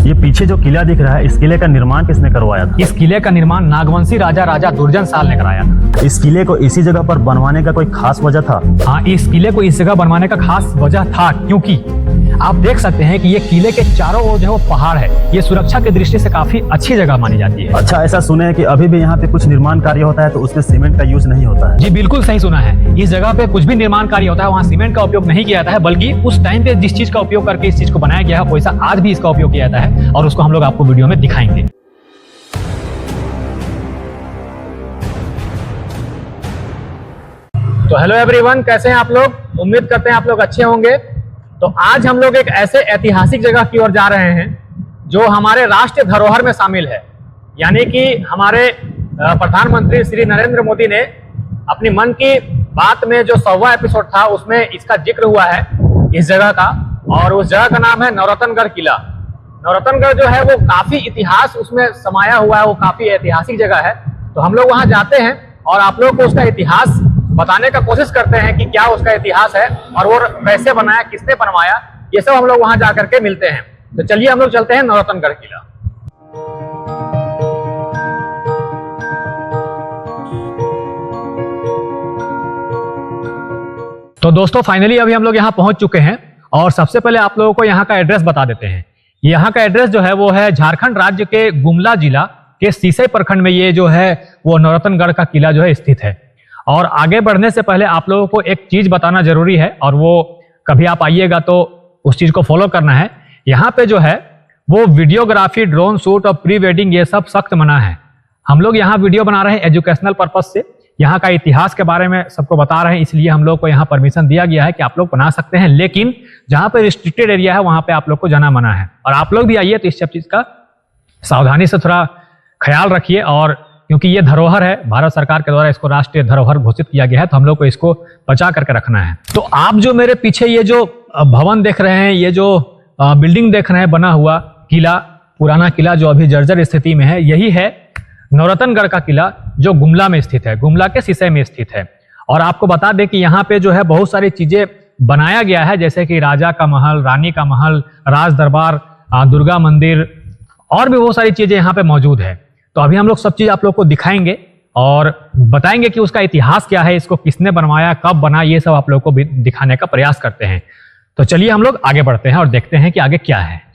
ये पीछे जो किला दिख रहा है, इस किले का निर्माण किसने करवाया था? इस किले का निर्माण नागवंशी राजा दुर्जन साल ने कराया था। इस किले को इसी जगह पर बनवाने का कोई खास वजह था? हाँ, इस किले को इस जगह बनवाने का खास वजह था, क्योंकि आप देख सकते हैं कि ये किले के चारों ओर जो है वो पहाड़ है। ये सुरक्षा की दृष्टि से काफी अच्छी जगह मानी जाती है। अच्छा, ऐसा सुने हैं कि अभी भी यहाँ पे कुछ निर्माण कार्य होता है तो उसमें सीमेंट का यूज नहीं होता है? जी बिल्कुल सही सुना है। इस जगह पे कुछ भी निर्माण कार्य होता है वहाँ सीमेंट का उपयोग नहीं किया जाता है, बल्कि उस टाइम पे जिस चीज का उपयोग करके इस चीज को बनाया गया है वैसा आज भी इसका उपयोग किया जाता है, और उसको हम लोग आपको वीडियो में दिखाएंगे। तो हेलो एवरीवन, कैसे हैं आप लोग? उम्मीद करते हैं आप लोग अच्छे होंगे। तो आज हम लोग एक ऐसे ऐतिहासिक जगह की ओर जा रहे हैं जो हमारे राष्ट्रीय धरोहर में शामिल है। यानी कि हमारे प्रधानमंत्री श्री नरेंद्र मोदी ने अपनी मन की बात में जो 100वां एपिसोड था उसमें इसका जिक्र हुआ है इस जगह का, और उस जगह का नाम है नौरतनगढ़ किला। नौरतनगढ़ जो है वो काफी इतिहास उसमें समाया हुआ है, वो काफी ऐतिहासिक जगह है। तो हम लोग वहां जाते हैं और आप लोग को उसका इतिहास बताने का कोशिश करते हैं कि क्या उसका इतिहास है और वो कैसे बनाया, किसने बनवाया, ये सब हम लोग वहां जाकर के मिलते हैं। तो चलिए हम लोग चलते हैं नौरतनगढ़ किला। तो दोस्तों फाइनली अभी हम लोग यहाँ पहुंच चुके हैं, और सबसे पहले आप लोगों को यहाँ का एड्रेस बता देते हैं। यहाँ का एड्रेस जो है वो है झारखंड राज्य के गुमला जिला के सीसई प्रखंड में ये जो है वो नौरतनगढ़ का किला जो है स्थित है। और आगे बढ़ने से पहले आप लोगों को एक चीज बताना जरूरी है, और वो कभी आप आइएगा तो उस चीज को फॉलो करना है। यहाँ पे जो है वो वीडियोग्राफी, ड्रोन शूट और प्री वेडिंग ये सब सख्त मना है। हम लोग यहाँ वीडियो बना रहे हैं एजुकेशनल पर्पज से, यहाँ का इतिहास के बारे में सबको बता रहे हैं, इसलिए हम लोग को यहाँ परमिशन दिया गया है कि आप लोग बना सकते हैं। लेकिन जहाँ पे रिस्ट्रिक्टेड एरिया है वहाँ पे आप लोग को जाना मना है। और आप लोग भी आइए तो इस सब चीज का सावधानी से थोड़ा ख्याल रखिए, और क्योंकि ये धरोहर है, भारत सरकार के द्वारा इसको राष्ट्रीय धरोहर घोषित किया गया है, तो हम लोग को इसको बचा करके रखना है। तो आप जो मेरे पीछे ये जो भवन देख रहे हैं, ये जो बिल्डिंग देख रहे हैं बना हुआ किला, पुराना किला जो अभी जर्जर स्थिति में है, यही है नौरतनगढ़ का किला जो गुमला में स्थित है, गुमला के सीसई में स्थित है। और आपको बता दें कि यहाँ पे जो है बहुत सारी चीजें बनाया गया है, जैसे कि राजा का महल, रानी का महल, राज दरबार, दुर्गा मंदिर, और भी बहुत सारी चीजें यहाँ पे मौजूद है। तो अभी हम लोग सब चीज आप लोग को दिखाएंगे और बताएंगे कि उसका इतिहास क्या है, इसको किसने बनवाया, कब बना, ये सब आप लोग को भी दिखाने का प्रयास करते हैं। तो चलिए हम लोग आगे बढ़ते हैं और देखते हैं कि आगे क्या है।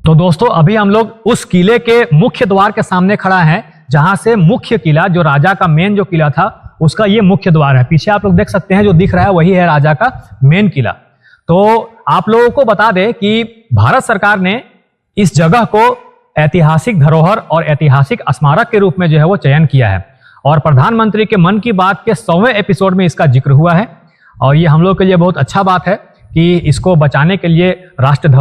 तो दोस्तों अभी हम लोग उस किले के मुख्य द्वार के सामने खड़ा है, जहां से मुख्य किला जो राजा का मेन जो किला था उसका ये मुख्य द्वार है। पीछे आप लोग देख सकते हैं जो दिख रहा है वही है राजा का मेन किला। तो आप लोगों को बता दें कि भारत सरकार ने इस जगह को ऐतिहासिक धरोहर और ऐतिहासिक स्मारक के रूप में जो है वो चयन किया है, और प्रधानमंत्री के मन की बात के 100वें एपिसोड में इसका जिक्र हुआ है। और ये हम लोग के लिए बहुत अच्छा बात है कि इसको बचाने के लिए राष्ट्रीय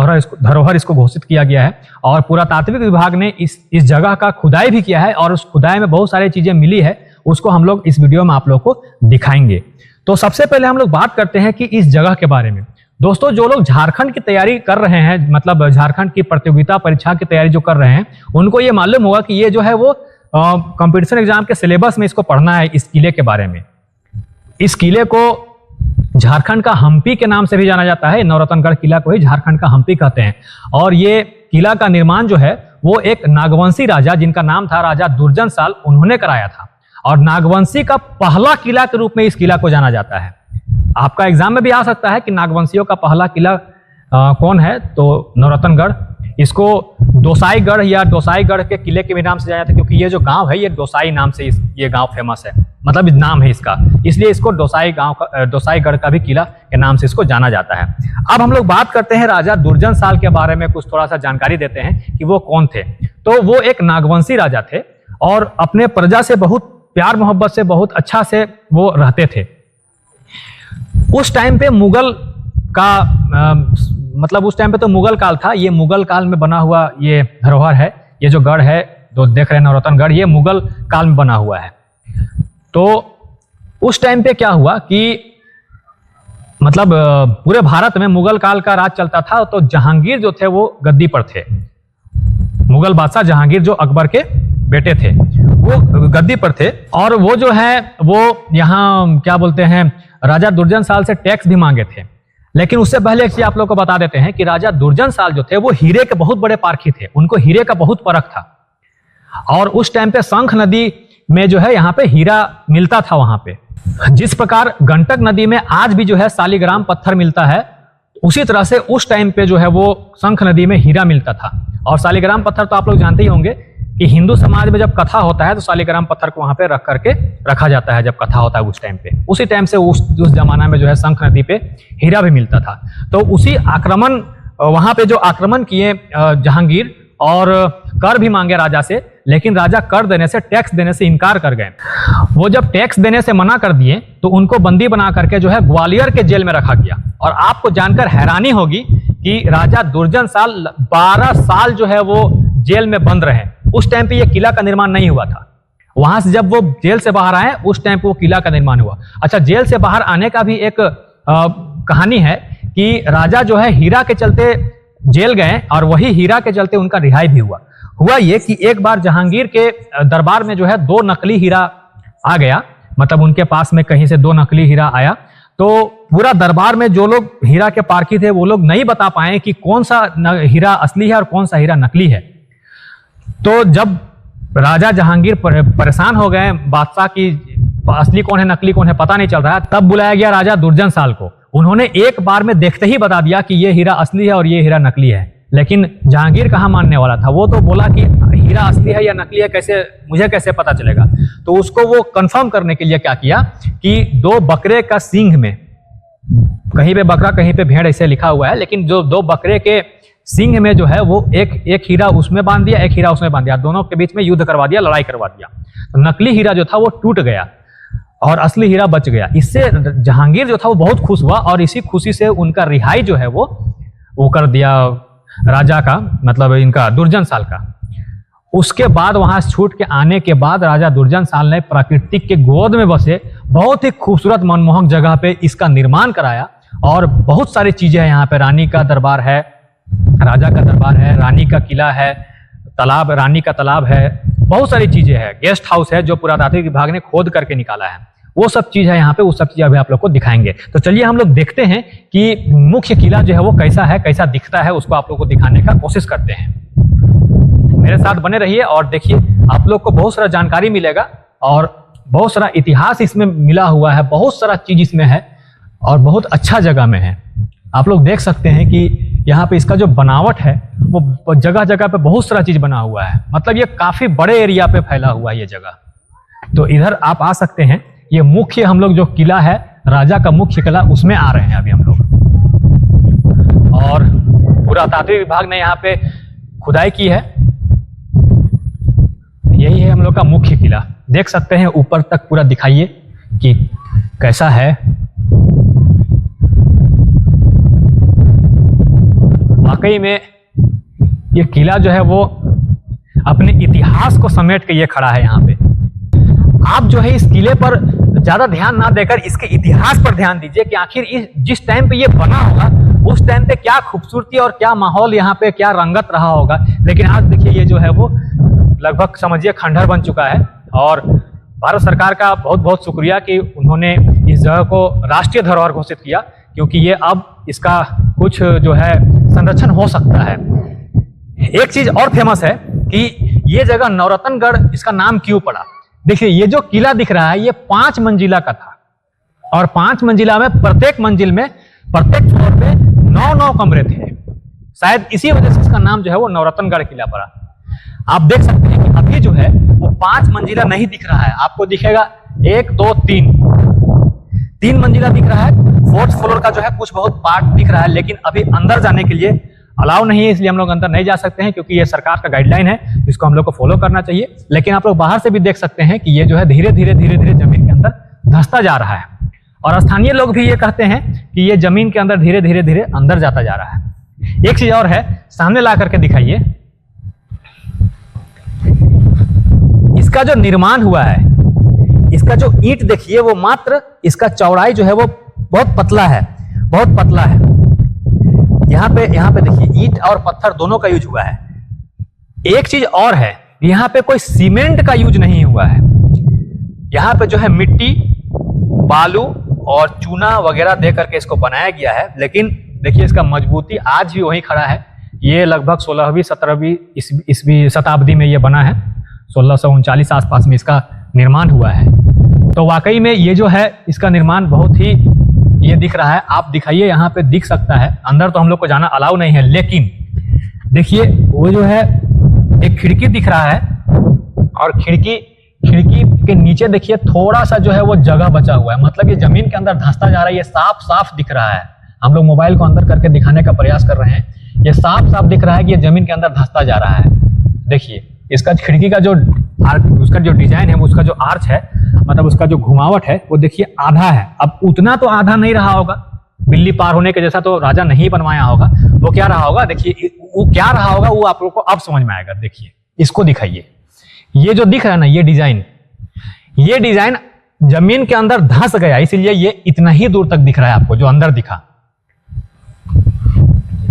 धरोहर इसको घोषित किया गया है। और पुरातात्विक विभाग ने इस जगह का खुदाई भी किया है, और उस खुदाई में बहुत सारी चीजें मिली है, उसको हम लोग इस वीडियो में आप लोग को दिखाएंगे। तो सबसे पहले हम लोग बात करते हैं कि इस जगह के बारे में। दोस्तों जो लोग झारखंड की तैयारी कर रहे हैं, मतलब झारखंड की प्रतियोगिता परीक्षा की तैयारी जो कर रहे हैं, उनको ये मालूम होगा कि ये जो है वो कंपटीशन एग्जाम के सिलेबस में इसको पढ़ना है इस किले के बारे में। इस किले को झारखंड का हम्पी के नाम से भी जाना जाता है। नौरतनगढ़ किला को ही झारखंड का हम्पी कहते हैं। और ये किला का निर्माण जो है वो एक नागवंशी राजा, जिनका नाम था राजा दुर्जन साल, उन्होंने कराया था। और नागवंशी का पहला किला के रूप में इस किला को जाना जाता है। आपका एग्जाम में भी आ सकता है कि नागवंशियों का पहला किला कौन है, तो नौरतनगढ़। इसको दोसाईगढ़ या दोसाईगढ़ के किले के भी नाम से जाना जाता है, क्योंकि ये जो गांव है ये दोसाई नाम से ये गांव फेमस है, मतलब नाम है इसका, इसलिए इसको दोसाईगढ़ का भी किला के नाम से इसको जाना जाता है। अब हम लोग बात करते हैं राजा दुर्जन साल के बारे में, कुछ थोड़ा सा जानकारी देते हैं कि वो कौन थे। तो वो एक नागवंशी राजा थे और अपने प्रजा से बहुत प्यार मोहब्बत से, बहुत अच्छा से वो रहते थे। उस टाइम पे मुगल का मतलब उस टाइम पे तो मुगल काल था, ये मुगल काल में बना हुआ ये धरोहर है। ये जो गढ़ है जो देख रहे हैं नवरत्न गढ़, ये मुगल काल में बना हुआ है। तो उस टाइम पे क्या हुआ कि मतलब पूरे भारत में मुगल काल का राज चलता था। तो जहांगीर जो थे वो गद्दी पर थे। मुगल बादशाह जहांगीर जो अकबर के बेटे थे वो गद्दी पर थे और वो जो है वो यहाँ क्या बोलते हैं राजा दुर्जनशाल से टैक्स भी मांगे थे। लेकिन उससे पहले एक चीज आप लोग को बता देते हैं कि राजा दुर्जनशाल जो थे वो हीरे के बहुत बड़े पारखी थे, उनको हीरे का बहुत परख था। और उस टाइम पे शंख नदी में जो है यहाँ पे हीरा मिलता था। वहां पे जिस प्रकार गंडक नदी में आज भी जो है शालिग्राम पत्थर मिलता है, उसी तरह से उस टाइम पे जो है वो शंख नदी में हीरा मिलता था। और शालिग्राम पत्थर तो आप लोग जानते ही होंगे कि हिंदू समाज में जब कथा होता है तो शालिग्राम पत्थर को वहां पे रख करके रखा जाता है। जब कथा होता है उस टाइम पे, उसी टाइम से उस जमाना में जो है शंख नदी पे हीरा भी मिलता था। तो उसी आक्रमण वहां पे जो आक्रमण किए जहांगीर और कर भी मांगे राजा से, लेकिन राजा कर देने से, टैक्स देने से इनकार कर गए। वो जब टैक्स देने से मना कर दिए तो उनको बंदी बना करके जो है ग्वालियर के जेल में रखा गया। और आपको जानकर हैरानी होगी कि राजा दुर्जनशाल 12 साल जो है वो जेल में बंद रहे। उस टाइम पे ये किला का निर्माण नहीं हुआ था। वहां से जब वो जेल से बाहर आए उस टाइम पे वो किला का निर्माण हुआ। अच्छा, जेल से बाहर आने का भी एक कहानी है कि राजा जो है हीरा के चलते जेल गए और वही हीरा के चलते उनका रिहाई भी हुआ। हुआ ये कि एक बार जहांगीर के दरबार में जो है 2 नकली हीरा आ गया, मतलब उनके पास में कहीं से 2 नकली हीरा आया। तो पूरा दरबार में जो लोग हीरा के पारखी थे वो लोग नहीं बता पाए कि कौन सा हीरा असली है और कौन सा हीरा नकली है। तो जब राजा जहांगीर परेशान हो गए बादशाह की असली कौन है नकली कौन है पता नहीं चल रहा है, तब बुलाया गया राजा दुर्जनशाल को। उन्होंने एक बार में देखते ही बता दिया कि ये हीरा असली है और ये हीरा नकली है। लेकिन जहांगीर कहाँ मानने वाला था, वो तो बोला कि हीरा असली है या नकली है, कैसे मुझे कैसे पता चलेगा। तो उसको वो कंफर्म करने के लिए क्या किया कि 2 बकरे का सींग में, कहीं पे बकरा कहीं पे भेड़ ऐसे लिखा हुआ है, लेकिन जो 2 बकरे के सींग में जो है वो एक हीरा उसमें बांध दिया, एक हीरा उसमें बांध दिया, दोनों के बीच में युद्ध करवा दिया, लड़ाई करवा दिया। तो नकली हीरा जो था वो टूट गया और असली हीरा बच गया। इससे जहांगीर जो था वो बहुत खुश हुआ और इसी खुशी से उनका रिहाई जो है वो कर दिया राजा का, मतलब इनका दुर्जनशाल का। उसके बाद वहां छूट के आने के बाद राजा दुर्जनशाल ने प्राकृतिक के गोद में बसे बहुत ही खूबसूरत मनमोहक जगह पे इसका निर्माण कराया। और बहुत सारी चीजें हैं यहाँ पे, रानी का दरबार है, राजा का दरबार है, रानी का किला है, तालाब, रानी का तालाब है, बहुत सारी चीजें हैं, गेस्ट हाउस है जो पुरातात्विक विभाग ने खोद करके निकाला है। वो सब चीज है यहाँ पे, वो सब चीज अभी आप लोग को दिखाएंगे। तो चलिए हम लोग देखते हैं कि मुख्य किला जो है वो कैसा है, कैसा दिखता है, उसको आप लोग को दिखाने का कोशिश करते हैं। मेरे साथ बने रहिए और देखिए, आप लोग को बहुत सारा जानकारी मिलेगा और बहुत सारा इतिहास इसमें मिला हुआ है, बहुत सारा चीज इसमें है और बहुत अच्छा जगह में है। आप लोग देख सकते हैं कि यहाँ पे इसका जो बनावट है वो जगह जगह पे बहुत सारा चीज बना हुआ है, मतलब ये काफी बड़े एरिया पे फैला हुआ है ये जगह। तो इधर आप आ सकते हैं। ये मुख्य हम लोग जो किला है, राजा का मुख्य किला, उसमें आ रहे हैं अभी हम लोग। और पुरातात्विक विभाग ने यहाँ पे खुदाई की है। यही है हम लोग का मुख्य किला, देख सकते हैं। ऊपर तक पूरा दिखाइए कि कैसा है। वाकई में ये किला जो है वो अपने इतिहास को समेट के ये खड़ा है यहाँ पे। आप जो है इस किले पर ज्यादा ध्यान ना देकर इसके इतिहास पर ध्यान दीजिए कि आखिर जिस टाइम पे ये बना होगा उस टाइम पे क्या खूबसूरती और क्या माहौल यहाँ पे, क्या रंगत रहा होगा। लेकिन आज देखिए ये जो है वो लगभग समझिए खंडहर बन चुका है। और भारत सरकार का बहुत बहुत शुक्रिया कि उन्होंने इस जगह को राष्ट्रीय धरोहर घोषित किया, क्योंकि ये अब इसका कुछ जो है संरक्षण हो सकता है। एक चीज और फेमस है कि ये जगह नवरत्नगढ़ इसका नाम क्यों पड़ा। देखिए ये जो किला दिख रहा है ये 5 मंजिला का था और 5 मंजिला में प्रत्येक मंजिल में प्रत्येक फ्लोर पे 9 कमरे थे। शायद इसी वजह से इसका नाम जो है वो नवरत्नगढ़ किला पड़ा। आप देख सकते हैं कि अभी जो है वो 5 मंजिला नहीं दिख रहा है, आपको दिखेगा 1 2 3 मंजिला दिख रहा है। 4th फ्लोर का जो है कुछ बहुत पार्ट दिख रहा है, लेकिन अभी अंदर जाने के लिए अलाउ नहीं है, इसलिए हम लोग अंदर नहीं जा सकते हैं, क्योंकि ये सरकार का गाइडलाइन है, इसको हम लोग को फॉलो करना चाहिए। लेकिन आप लोग बाहर से भी देख सकते हैं कि ये जो है धीरे धीरे जमीन के अंदर धंसता जा रहा है, और स्थानीय लोग भी ये कहते हैं कि ये जमीन के अंदर धीरे धीरे अंदर जाता जा रहा है। एक चीज और है, सामने ला करके दिखाइए, इसका जो निर्माण हुआ है, इसका जो ईंट देखिए, वो मात्र इसका चौड़ाई जो है वो बहुत पतला है, बहुत पतला है। यहाँ पे देखिए ईंट और पत्थर दोनों का यूज हुआ है। एक चीज और है, यहाँ पे कोई सीमेंट का यूज नहीं हुआ है। यहाँ पे जो है मिट्टी, बालू और चूना वगैरह दे करके इसको बनाया गया है। लेकिन देखिए इसका मजबूती आज भी वही खड़ा है। ये लगभग 16वीं 17वीं ईस्वी शताब्दी में ये बना है, 1639 आसपास में इसका निर्माण हुआ है। तो वाकई में ये जो है इसका निर्माण बहुत ही ये दिख रहा है। आप दिखाइए, यहाँ पे दिख सकता है। अंदर तो हम लोग को जाना अलाउ नहीं है, लेकिन देखिए वो जो है एक खिड़की दिख रहा है, और खिड़की के नीचे देखिए थोड़ा सा जो है वो जगह बचा हुआ है, मतलब ये जमीन के अंदर धंसता जा रहा है। ये साफ साफ दिख रहा है। हम लोग मोबाइल को अंदर करके दिखाने का प्रयास कर रहे हैं, ये साफ साफ दिख रहा है कि ये जमीन के अंदर धंसता जा रहा है। देखिए इसका खिड़की का जो उसका जो डिजाइन है, उसका जो आर्च है, मतलब उसका जो घुमावट है, वो देखिए आधा है। अब उतना तो आधा नहीं रहा होगा, बिल्ली पार होने के जैसा तो राजा नहीं बनवाया होगा। वो क्या रहा होगा, देखिए वो क्या रहा होगा वो आप लोग को अब समझ में आएगा। देखिए इसको दिखाइए, ये जो दिख रहा है ना, ये डिजाइन जमीन के अंदर धंस गया, इसलिए ये इतना ही दूर तक दिख रहा है आपको, जो अंदर दिखा।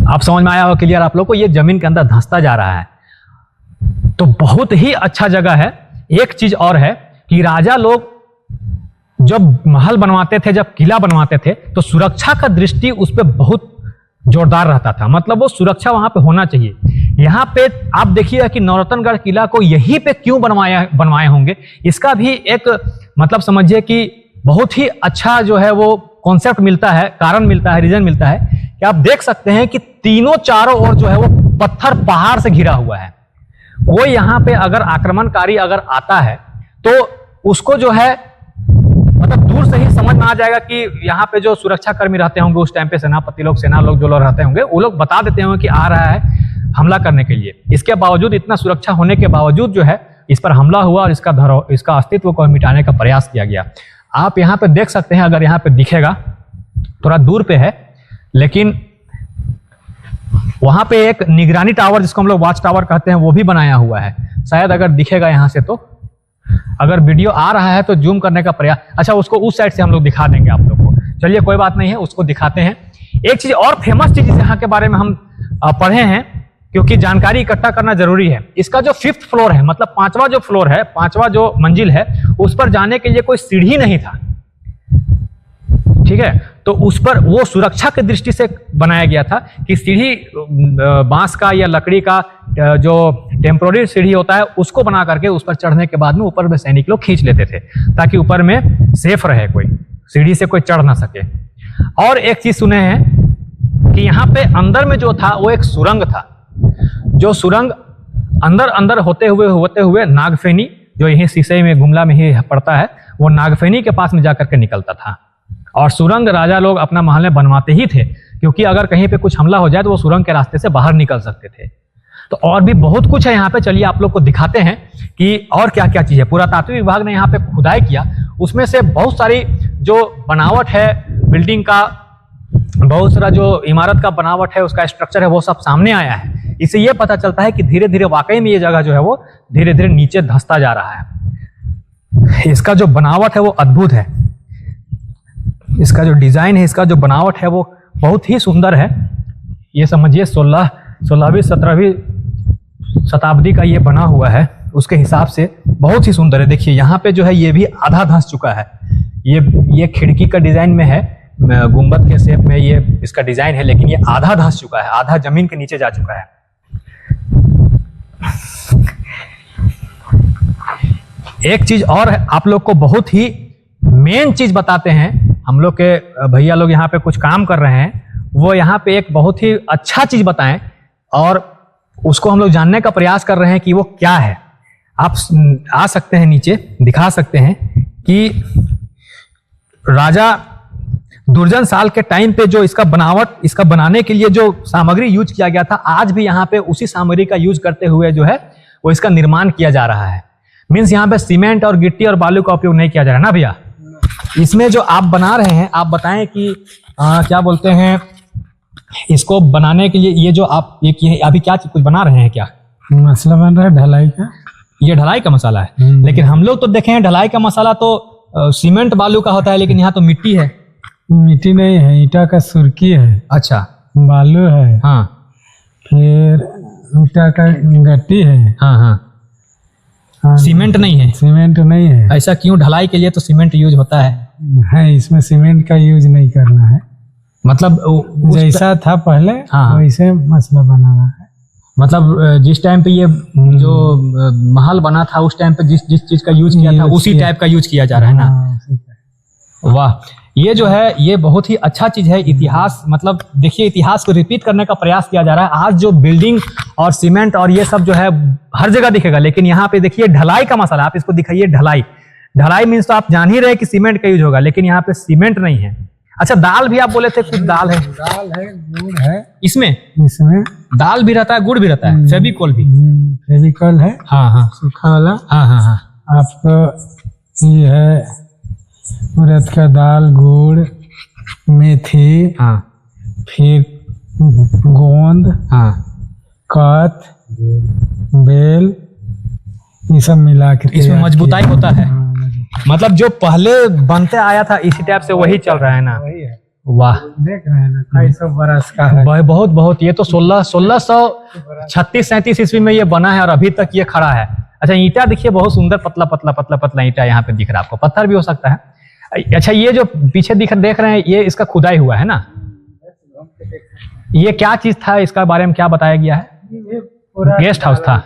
आप समझ में आया होगा क्लियर आप लोग को, ये जमीन के अंदर धंसता जा रहा है। तो बहुत ही अच्छा जगह है। एक चीज और है कि राजा लोग जब महल बनवाते थे, जब किला बनवाते थे, तो सुरक्षा का दृष्टि उस पर बहुत जोरदार रहता था। मतलब वो सुरक्षा वहां पे होना चाहिए। यहाँ पे आप देखिए कि नौरतनगढ़ किला को यहीं पे क्यों बनवाए होंगे, इसका भी एक मतलब समझिए कि बहुत ही अच्छा जो है वो कॉन्सेप्ट मिलता है, कारण मिलता है, रीजन मिलता है कि आप देख सकते हैं कि तीनों चारों ओर जो है वो पत्थर पहाड़ से घिरा हुआ है। कोई यहाँ पे अगर आक्रमणकारी अगर आता है तो उसको जो है मतलब दूर से ही समझ में आ जाएगा कि यहाँ पे जो सुरक्षा कर्मी रहते होंगे उस टाइम पे, सेनापति लोग, सेना लोग जो लोग रहते होंगे, वो लोग बता देते होंगे कि आ रहा है हमला करने के लिए। इसके बावजूद, इतना सुरक्षा होने के बावजूद जो है इस पर हमला हुआ और इसका अस्तित्व को मिटाने का प्रयास किया गया। आप यहाँ पे देख सकते हैं, अगर यहाँ पे दिखेगा, थोड़ा दूर पे है, लेकिन वहां पे एक निगरानी टावर, जिसको हम लोग वॉच टावर कहते हैं, वो भी बनाया हुआ है। शायद अगर दिखेगा यहाँ से, तो अगर वीडियो आ रहा है तो जूम करने का प्रयास, अच्छा उसको उस साइड से हम लोग दिखा देंगे आप लोग को। चलिए कोई बात नहीं है, उसको दिखाते हैं। एक चीज और फेमस चीज यहाँ के बारे में हम पढ़े हैं, क्योंकि जानकारी इकट्ठा करना जरूरी है। इसका जो 5th फ्लोर है, मतलब 5वां जो फ्लोर है, 5वां जो मंजिल है, उस पर जाने के लिए कोई सीढ़ी नहीं था, ठीक है। तो उस पर वो सुरक्षा की दृष्टि से बनाया गया था कि सीढ़ी बांस का या लकड़ी का जो टेम्पोररी सीढ़ी होता है उसको बना करके उस पर चढ़ने के बाद में ऊपर में सैनिक लोग खींच लेते थे, ताकि ऊपर में सेफ रहे, कोई सीढ़ी से कोई चढ़ ना सके। और एक चीज सुने हैं कि यहाँ पे अंदर में जो था वो एक सुरंग था, जो सुरंग अंदर होते हुए नागफेनी, जो यही शीशे में गुमला में ही पड़ता है, वो नागफेनी के पास में जाकर के निकलता था। और सुरंग राजा लोग अपना महल में बनवाते ही थे, क्योंकि अगर कहीं पे कुछ हमला हो जाए तो वो सुरंग के रास्ते से बाहर निकल सकते थे। तो और भी बहुत कुछ है यहाँ पे, चलिए आप लोग को दिखाते हैं कि और क्या क्या चीज है। पुरातात्विक विभाग ने यहाँ पे खुदाई किया, उसमें से बहुत सारी जो बनावट है बिल्डिंग का, बहुत सारा जो इमारत का बनावट है, उसका स्ट्रक्चर है, वो सब सामने आया है। इससे ये पता चलता है कि धीरे धीरे वाकई में ये जगह जो है वो धीरे धीरे नीचे धंसता जा रहा है। इसका जो बनावट है वो अद्भुत है, इसका जो डिजाइन है, इसका जो बनावट है वो बहुत ही सुंदर है। ये समझिए 16वीं 17वीं शताब्दी का ये बना हुआ है, उसके हिसाब से बहुत ही सुंदर है। देखिए यहाँ पे जो है ये भी आधा धंस चुका है। ये खिड़की का डिजाइन में है, गुंबद के शेप में ये इसका डिजाइन है, लेकिन ये आधा धंस चुका है, आधा जमीन के नीचे जा चुका है। एक चीज और है, आप लोग को बहुत ही मेन चीज बताते हैं। हम लोग के भैया लोग यहाँ पे कुछ काम कर रहे हैं, वो यहाँ पे एक बहुत ही अच्छा चीज बताएं और उसको हम लोग जानने का प्रयास कर रहे हैं कि वो क्या है। आप आ सकते हैं नीचे, दिखा सकते हैं कि दुर्जन साल के टाइम पे जो इसका बनावट, इसका बनाने के लिए जो सामग्री यूज किया गया था, आज भी यहाँ पे उसी सामग्री का यूज करते हुए जो है वो इसका निर्माण किया जा रहा है। मीन्स यहाँ पे सीमेंट और गिट्टी और बालू का उपयोग नहीं किया जा रहा है ना भैया। इसमें जो आप बना रहे हैं, आप बताएं कि क्या बोलते हैं इसको बनाने के लिए, ये जो आप ये अभी क्या कुछ बना रहे हैं, क्या मसाला बन रहा है ढलाई का? ये ढलाई का मसाला है। लेकिन हम लोग तो देखे हैं ढलाई का मसाला तो सीमेंट बालू का होता है, लेकिन यहाँ तो मिट्टी है। मिट्टी नहीं है, ईटा का सुर्की है। अच्छा, बालू है। हाँ, फिर ईटा का गट्टी है। हाँ हाँ, हाँ, सीमेंट नहीं है। सीमेंट नहीं है। ऐसा क्यों? ढलाई के लिए तो सीमेंट यूज होता है। इसमें सीमेंट का यूज नहीं करना है। मतलब जैसा था पहले हाँ, वैसे मसला बनाना है। मतलब जिस टाइम पे ये जो महल बना था उस टाइम पे जिस चीज का यूज किया था उसी टाइप का यूज किया जा रहा है ना। वाह, ये जो है ये बहुत ही अच्छा चीज है। इतिहास, मतलब देखिए इतिहास को रिपीट करने का प्रयास किया जा रहा है। आज जो बिल्डिंग और सीमेंट और ये सब जो है हर जगह दिखेगा, लेकिन यहाँ पे देखिए ढलाई का मसाला, आप इसको दिखाइए ढलाई। ढलाई मीन्स तो आप जान ही रहे कि सीमेंट का यूज होगा, लेकिन यहाँ पे सीमेंट नहीं है। अच्छा, दाल भी आप बोले थे, कुछ दाल है, गुड़ है इसमें दाल भी रहता है, गुड़ भी रहता है, फेविकोल भी, फेविकोल है। हाँ हाँ, सूखा वाला। हाँ हाँ हाँ, आपको ये है उड़द का दाल, गुड़, मेथी, हाँ, फिर गोंद, हाँ, कत, बेल, ये सब मिला के इसमें मजबूताई होता है। मतलब जो पहले बनते आया था इसी टाइप से वही चल रहा है ना। वही है। वाह, देख रहे हैं ना, 250 बरस का है। बहुत बहुत, ये तो 1636-37 ईस्वी में ये बना है और अभी तक ये खड़ा है। अच्छा, ईंटा देखिए बहुत सुंदर, पतला पतला पतला पतला ईंटा यहाँ पे दिख रहा है आपको, पत्थर भी हो सकता है। अच्छा, ये जो पीछे देख रहे हैं ये इसका खुदाई हुआ है ना। ये क्या चीज था, इसका बारे में क्या बताया गया है? गेस्ट हाउस था।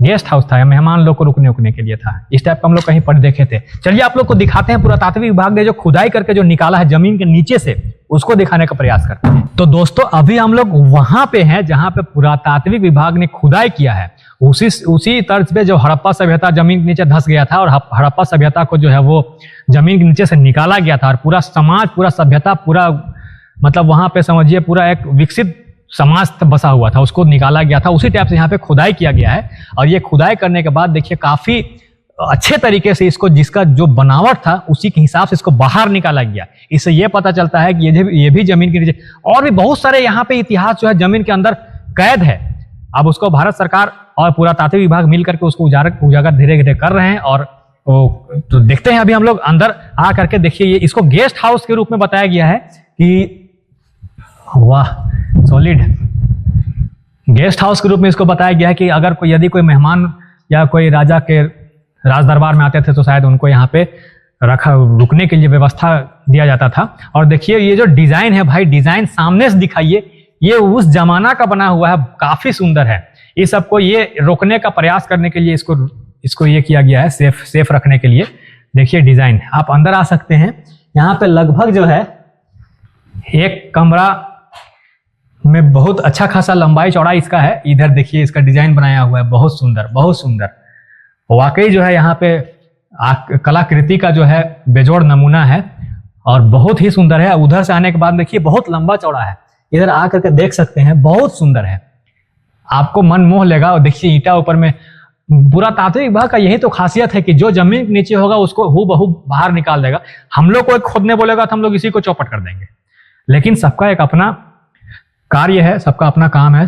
गेस्ट हाउस था, मेहमान लोग को रुकने के लिए था। इस टाइप का हम लोग कहीं पर देखे थे। चलिए आप लोग को दिखाते हैं, पुरातात्विक विभाग ने जो खुदाई करके जो निकाला है जमीन के नीचे से, उसको दिखाने का प्रयास करते हैं। तो दोस्तों अभी हम लोग वहां पे हैं जहां पे पुरातात्विक विभाग ने खुदाई किया है। उसी तर्ज पे जो हड़प्पा सभ्यता जमीन के नीचे धंस गया था और हड़प्पा सभ्यता को जो है वो जमीन के नीचे से निकाला गया था और पूरा समाज, पूरा सभ्यता, पूरा मतलब वहां पे समझिए पूरा एक विकसित समाज बसा हुआ था, उसको निकाला गया था। उसी टाइप से यहाँ पे खुदाई किया गया है और ये खुदाई करने के बाद देखिए काफी अच्छे तरीके से इसको, जिसका जो बनावट था उसी के हिसाब से इसको बाहर निकाला गया। इससे ये पता चलता है कि ये भी जमीन के नीचे, और भी बहुत सारे यहाँ पे इतिहास जो है जमीन के अंदर कैद है। अब उसको भारत सरकार और पुरातात्विक विभाग मिलकर के उसको उजागर धीरे धीरे कर रहे हैं। और तो देखते हैं अभी हम लोग अंदर आ करके। देखिए ये इसको गेस्ट हाउस के रूप में बताया गया है कि वाह, सॉलिड गेस्ट हाउस के रूप में इसको बताया गया है कि अगर यदि कोई मेहमान या कोई राजा के राज दरबार में आते थे तो शायद उनको यहाँ पे रुकने के लिए व्यवस्था दिया जाता था। और देखिए ये जो डिजाइन है भाई, डिजाइन सामने से दिखाइए, ये उस जमाना का बना हुआ है, काफी सुंदर है। इस सबको ये रोकने का प्रयास करने के लिए इसको ये किया गया है, सेफ रखने के लिए। देखिए डिजाइन, आप अंदर आ सकते हैं। यहाँ पे लगभग जो है एक कमरा में बहुत अच्छा खासा लंबाई चौड़ाई इसका है। इधर देखिए इसका डिजाइन बनाया हुआ है, बहुत सुंदर, बहुत सुंदर। वाकई जो है यहाँ पे कलाकृति का जो है बेजोड़ नमूना है और बहुत ही सुंदर है। उधर से आने के बाद देखिए बहुत लंबा चौड़ा है, इधर आकर के देख सकते हैं, बहुत सुंदर है, आपको मन मोह लेगा। और देखिए ईंटा ऊपर में। पुरातात्विक विभाग का यही तो खासियत है कि जो जमीन के नीचे होगा उसको हूबहू बाहर निकाल देगा। हम लोग को एक खोदने बोलेगा तो हम लोग इसी को चौपट कर देंगे, लेकिन सबका एक अपना कार्य है, सबका अपना काम है।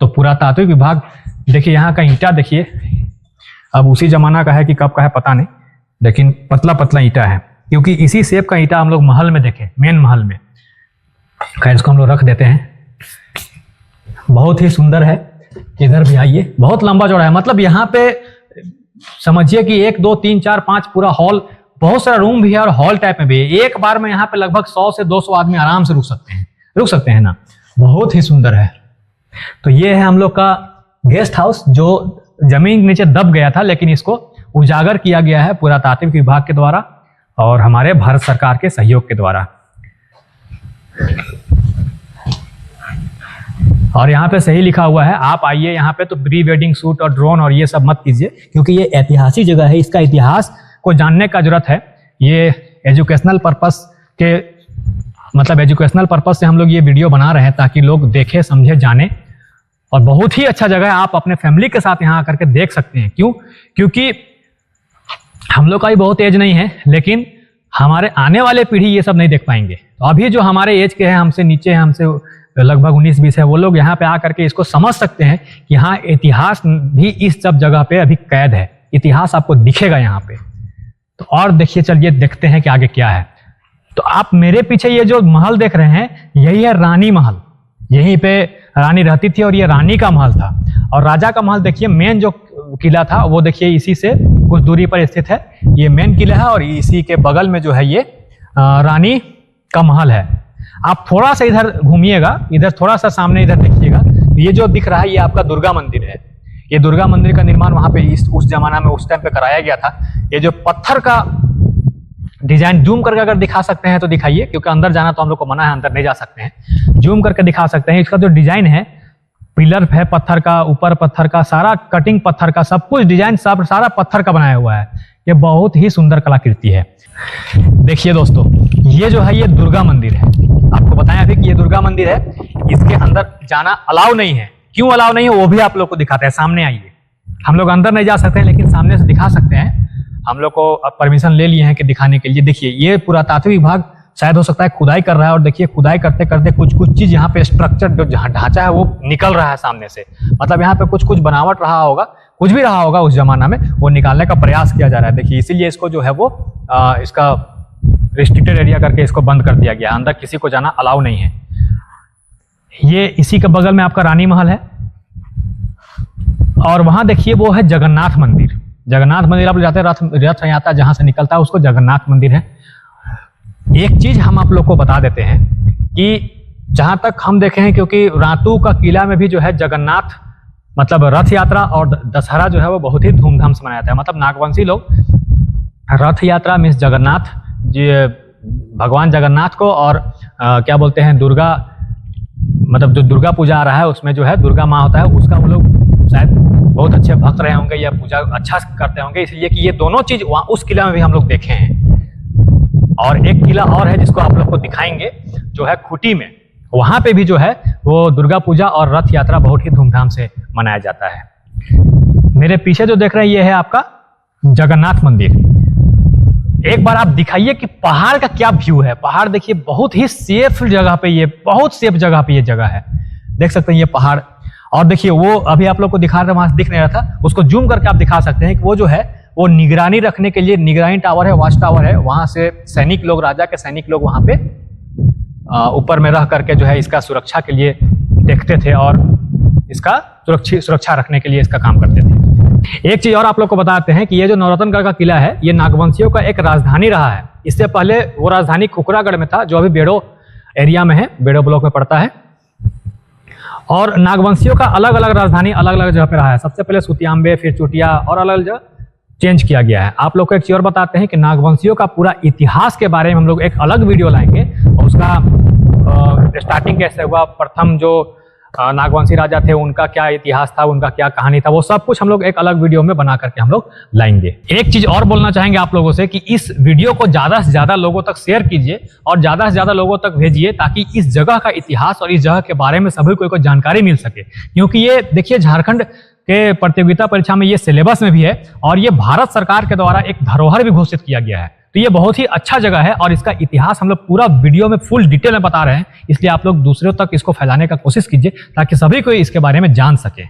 तो पुरातात्विक विभाग देखिए यहाँ का ईंटा देखिए, अब उसी जमाना का है कि कब का है पता नहीं, लेकिन पतला पतला ईंटा है, क्योंकि इसी शेप का ईंटा हम लोग महल में देखे, मेन महल में। खैर इसको हम लोग रख देते हैं। बहुत ही सुंदर है। इधर भी आइए, बहुत लंबा चौड़ा है। मतलब यहाँ पे समझिए कि 1 2 3 4 5 पूरा हॉल, बहुत सारा रूम भी है और हॉल टाइप में भी है। एक बार में यहाँ पे लगभग 100 से 200 आदमी आराम से रुक सकते हैं ना। बहुत ही सुंदर है। तो ये है हम लोग का गेस्ट हाउस जो जमीन के नीचे दब गया था, लेकिन इसको उजागर किया गया है पुरातात्विक विभाग के द्वारा और हमारे भारत सरकार के सहयोग के द्वारा। और यहाँ पे सही लिखा हुआ है, आप आइए यहाँ पे तो प्री वेडिंग शूट और ड्रोन और ये सब मत कीजिए, क्योंकि ये ऐतिहासिक जगह है, इसका इतिहास को जानने का जरूरत है। ये एजुकेशनल पर्पस के मतलब एजुकेशनल पर्पज से हम लोग ये वीडियो बना रहे हैं ताकि लोग देखें, समझे, जाने। और बहुत ही अच्छा जगह है, आप अपने फैमिली के साथ यहाँ आकर के देख सकते हैं। क्यों? क्योंकि हम लोग का भी बहुत एज नहीं है, लेकिन हमारे आने वाले पीढ़ी ये सब नहीं देख पाएंगे। तो अभी जो हमारे एज के हैं, हमसे नीचे हैं, हमसे लगभग 19-20 है, वो लोग यहाँ पे आकर के इसको समझ सकते हैं कि हाँ, इतिहास भी इस सब जगह पे अभी कैद है। इतिहास आपको दिखेगा यहाँ पे। तो और देखिए, चलिए देखते हैं कि आगे क्या है। तो आप मेरे पीछे ये जो महल देख रहे हैं, यही है रानी महल। यहीं पे रानी रहती थी और ये रानी का महल था। और राजा का महल देखिए, मेन जो किला था वो देखिए इसी से कुछ दूरी पर स्थित है। ये मेन किला है और इसी के बगल में जो है ये रानी का महल है। आप थोड़ा सा इधर घूमिएगा, इधर थोड़ा सा सामने इधर देखिएगा, तो ये जो दिख रहा है ये आपका दुर्गा मंदिर है। ये दुर्गा मंदिर का निर्माण वहां पे उस जमाना में, उस टाइम पे कराया गया था। ये जो पत्थर का डिजाइन, जूम करके अगर दिखा सकते हैं तो दिखाइए, क्योंकि अंदर जाना तो हम लोग को मना है, अंदर नहीं जा सकते हैं। जूम करके दिखा सकते हैं। इसका जो डिजाइन है, पिलर है पत्थर का, ऊपर पत्थर का, सारा कटिंग पत्थर का, सब कुछ डिजाइन सब सारा पत्थर का बनाया हुआ है। ये बहुत ही सुंदर कलाकृति है। देखिए दोस्तों, ये जो है ये दुर्गा मंदिर है। आपको बताया अभी कि ये दुर्गा मंदिर है। इसके अंदर जाना अलाउ नहीं है। क्यों अलाउ नहीं है वो भी आप लोग को दिखाते हैं। सामने आइए। हम लोग अंदर नहीं जा सकते हैं, लेकिन सामने से दिखा सकते हैं। हम लोग को परमिशन ले लिए हैं कि दिखाने के लिए। देखिए, ये पुरातात्विक विभाग शायद हो सकता है खुदाई कर रहा है, और देखिए खुदाई करते करते कुछ चीज यहाँ पे स्ट्रक्चर जो ढांचा है वो निकल रहा है सामने से। मतलब यहाँ पे कुछ बनावट रहा होगा, कुछ भी रहा होगा उस जमाना में, वो निकालने का प्रयास किया जा रहा है। देखिए, इसीलिए इसको जो है वो इसका रिस्ट्रिक्टेड एरिया करके इसको बंद कर दिया गया। अंदर किसी को जाना अलाउ नहीं है। ये इसी के बगल में आपका रानी महल है। और वहां देखिए वो है जगन्नाथ मंदिर। जगन्नाथ मंदिर आप लोग जाते हैं, रथ यात्रा जहां से निकलता है उसको जगन्नाथ मंदिर है। एक चीज हम आप लोग को बता देते हैं कि जहां तक हम देखे हैं, क्योंकि रातू का किला में भी जो है जगन्नाथ मतलब रथ यात्रा और दशहरा जो है वो बहुत ही धूमधाम से मनाया जाता है। मतलब नागवंशी लोग रथ यात्रा मीन्स जगन्नाथ जी, भगवान जगन्नाथ को, और क्या बोलते हैं, दुर्गा, मतलब जो दुर्गा पूजा आ रहा है उसमें जो है दुर्गा माँ होता है, उसका वो लोग शायद बहुत अच्छे भक्त रहे होंगे या पूजा अच्छा करते होंगे, इसलिए कि ये दोनों चीज वहाँ उस किला में भी हम लोग देखे हैं। और एक किला और है जिसको आप लोग को दिखाएंगे, जो है खूंटी में। वहां पे भी जो है वो दुर्गा पूजा और रथ यात्रा बहुत ही धूमधाम से मनाया जाता है। मेरे पीछे जो देख रहे हैं ये है आपका जगन्नाथ मंदिर। एक बार आप दिखाइए कि पहाड़ का क्या व्यू है। पहाड़ देखिए, बहुत ही सेफ जगह पे ये, बहुत सेफ जगह पे ये जगह है। देख सकते हैं ये पहाड़। और देखिए वो अभी आप लोग को दिखा रहे, वहां से दिख नहीं रहा था, उसको जूम करके आप दिखा सकते हैं कि वो जो है वो निगरानी रखने के लिए निगरानी टावर है, वॉच टावर है। वहां से सैनिक लोग, राजा के सैनिक लोग वहां पे ऊपर में रह करके जो है इसका सुरक्षा के लिए देखते थे और इसका सुरक्षा रखने के लिए इसका काम करते थे। एक चीज और आप लोग को बताते हैं कि ये जो नवरत्नगढ़ का किला है, ये नागवंशियों का एक राजधानी रहा है। इससे पहले वो राजधानी कुकरागढ़ में था, जो अभी बेड़ो एरिया में है, बेड़ो ब्लॉक में पड़ता है। और नागवंशियों का अलग अलग राजधानी अलग अलग जगह पे रहा है। सबसे पहले सुतियांबे, फिर चुटिया, और अलग अलग जगह चेंज किया गया है। आप लोग को एक चीज और बताते हैं कि नागवंशियों का पूरा इतिहास के बारे में हम लोग एक अलग वीडियो लाएंगे, और उसका स्टार्टिंग कैसे हुआ, प्रथम जो नागवंशी राजा थे उनका क्या इतिहास था, उनका क्या कहानी था, वो सब कुछ हम लोग एक अलग वीडियो में बना करके हम लोग लाएंगे। एक चीज और बोलना चाहेंगे आप लोगों से कि इस वीडियो को ज्यादा से ज्यादा लोगों तक शेयर कीजिए और ज्यादा से ज्यादा लोगों तक भेजिए, ताकि इस जगह का इतिहास और इस जगह के बारे में सभी को जानकारी मिल सके। क्योंकि ये देखिए, झारखंड के प्रतियोगिता परीक्षा में ये सिलेबस में भी है, और ये भारत सरकार के द्वारा एक धरोहर भी घोषित किया गया है। तो ये बहुत ही अच्छा जगह है, और इसका इतिहास हम लोग पूरा वीडियो में फुल डिटेल में बता रहे हैं। इसलिए आप लोग दूसरों तक इसको फैलाने का कोशिश कीजिए, ताकि सभी कोई इसके बारे में जान सके।